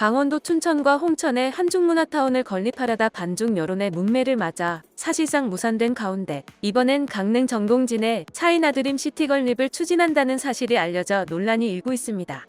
강원도 춘천과 홍천에 한중문화타운을 건립하려다 반중 여론의 문매를 맞아 사실상 무산된 가운데 이번엔 강릉 정동진에 차이나드림 시티 건립을 추진한다는 사실이 알려져 논란이 일고 있습니다.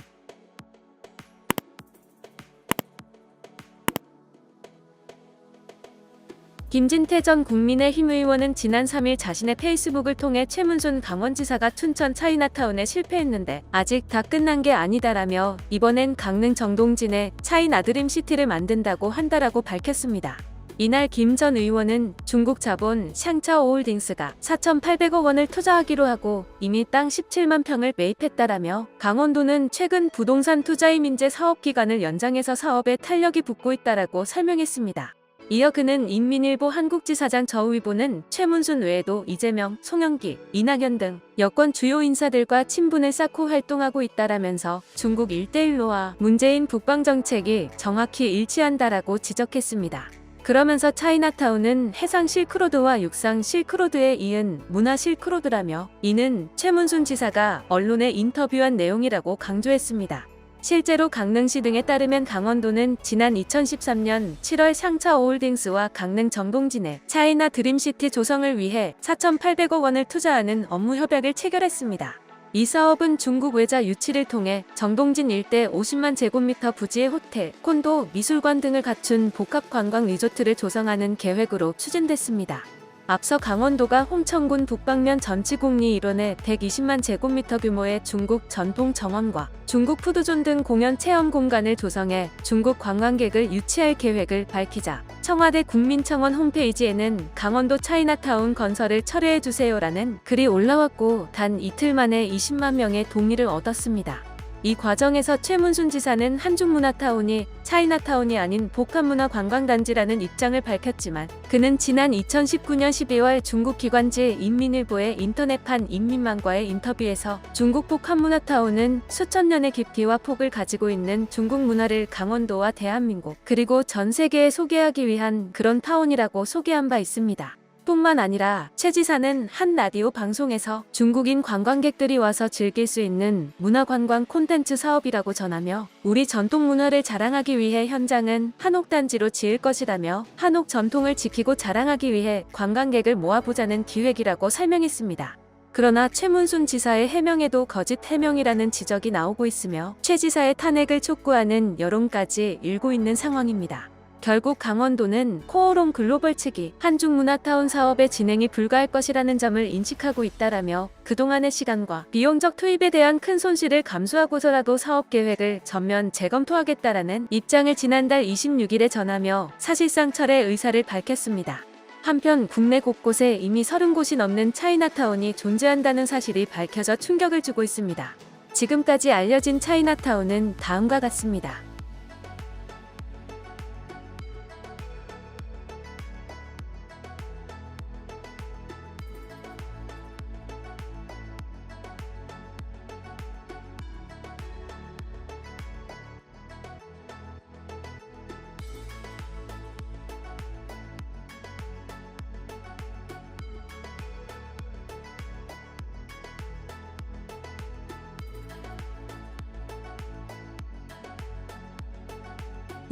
김진태 전 국민의힘 의원은 지난 3일 자신의 페이스북을 통해 최문순 강원지사가 춘천 차이나타운에 실패했는데 아직 다 끝난 게 아니다라며 이번엔 강릉 정동진에 차이나드림 시티를 만든다고 한다라고 밝혔습니다. 이날 김 전 의원은 중국 자본 샹차오홀딩스가 4,800억 원을 투자하기로 하고 이미 땅 17만 평을 매입했다라며 강원도는 최근 부동산 투자임 인재 사업 기간을 연장해서 사업에 탄력이 붙고 있다라고 설명했습니다. 이어 그는 인민일보 한국지사장 저우이보는 최문순 외에도 이재명, 송영길, 이낙연 등 여권 주요 인사들과 친분을 쌓고 활동하고 있다라면서 중국 1대1로와 문재인 북방정책이 정확히 일치한다라고 지적했습니다. 그러면서 차이나타운은 해상 실크로드와 육상 실크로드에 이은 문화 실크로드라며 이는 최문순 지사가 언론에 인터뷰한 내용이라고 강조했습니다. 실제로 강릉시 등에 따르면 강원도는 지난 2013년 7월 샹차오홀딩스와 강릉 정동진에 차이나 드림시티 조성을 위해 4,800억 원을 투자하는 업무 협약을 체결했습니다. 이 사업은 중국 외자 유치를 통해 정동진 일대 50만 제곱미터 부지의 호텔, 콘도, 미술관 등을 갖춘 복합관광 리조트를 조성하는 계획으로 추진됐습니다. 앞서 강원도가 홍천군 북방면 전치곡리 일원에 120만 제곱미터 규모의 중국 전통 정원과 중국 푸드존 등 공연 체험 공간을 조성해 중국 관광객을 유치할 계획을 밝히자 청와대 국민청원 홈페이지에는 강원도 차이나타운 건설을 철회해주세요라는 글이 올라왔고 단 이틀 만에 20만 명의 동의를 얻었습니다. 이 과정에서 최문순 지사는 한중문화타운이 차이나타운이 아닌 복합문화관광단지라는 입장을 밝혔지만 그는 지난 2019년 12월 중국 기관지 인민일보의 인터넷판 인민망과의 인터뷰에서 중국 복합문화타운은 수천 년의 깊이와 폭을 가지고 있는 중국 문화를 강원도와 대한민국 그리고 전 세계에 소개하기 위한 그런 타운이라고 소개한 바 있습니다. 뿐만 아니라 최 지사는 한 라디오 방송에서 중국인 관광객들이 와서 즐길 수 있는 문화관광 콘텐츠 사업이라고 전하며 우리 전통 문화를 자랑하기 위해 현장은 한옥단지로 지을 것이라며 한옥 전통을 지키고 자랑하기 위해 관광객을 모아보자는 기획이라고 설명했습니다. 그러나 최문순 지사의 해명에도 거짓 해명이라는 지적이 나오고 있으며 최 지사의 탄핵을 촉구하는 여론까지 일고 있는 상황입니다. 결국 강원도는 코오롱 글로벌 측이 한중문화타운 사업의 진행이 불가할 것이라는 점을 인식하고 있다라며 그동안의 시간과 비용적 투입에 대한 큰 손실을 감수하고서라도 사업 계획을 전면 재검토하겠다라는 입장을 지난달 26일에 전하며 사실상 철회 의사를 밝혔습니다. 한편 국내 곳곳에 이미 30곳이 넘는 차이나타운이 존재한다는 사실이 밝혀져 충격을 주고 있습니다. 지금까지 알려진 차이나타운은 다음과 같습니다.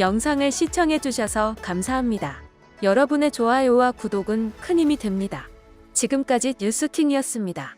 영상을 시청해주셔서 감사합니다. 여러분의 좋아요와 구독은 큰 힘이 됩니다. 지금까지 뉴스팅이었습니다.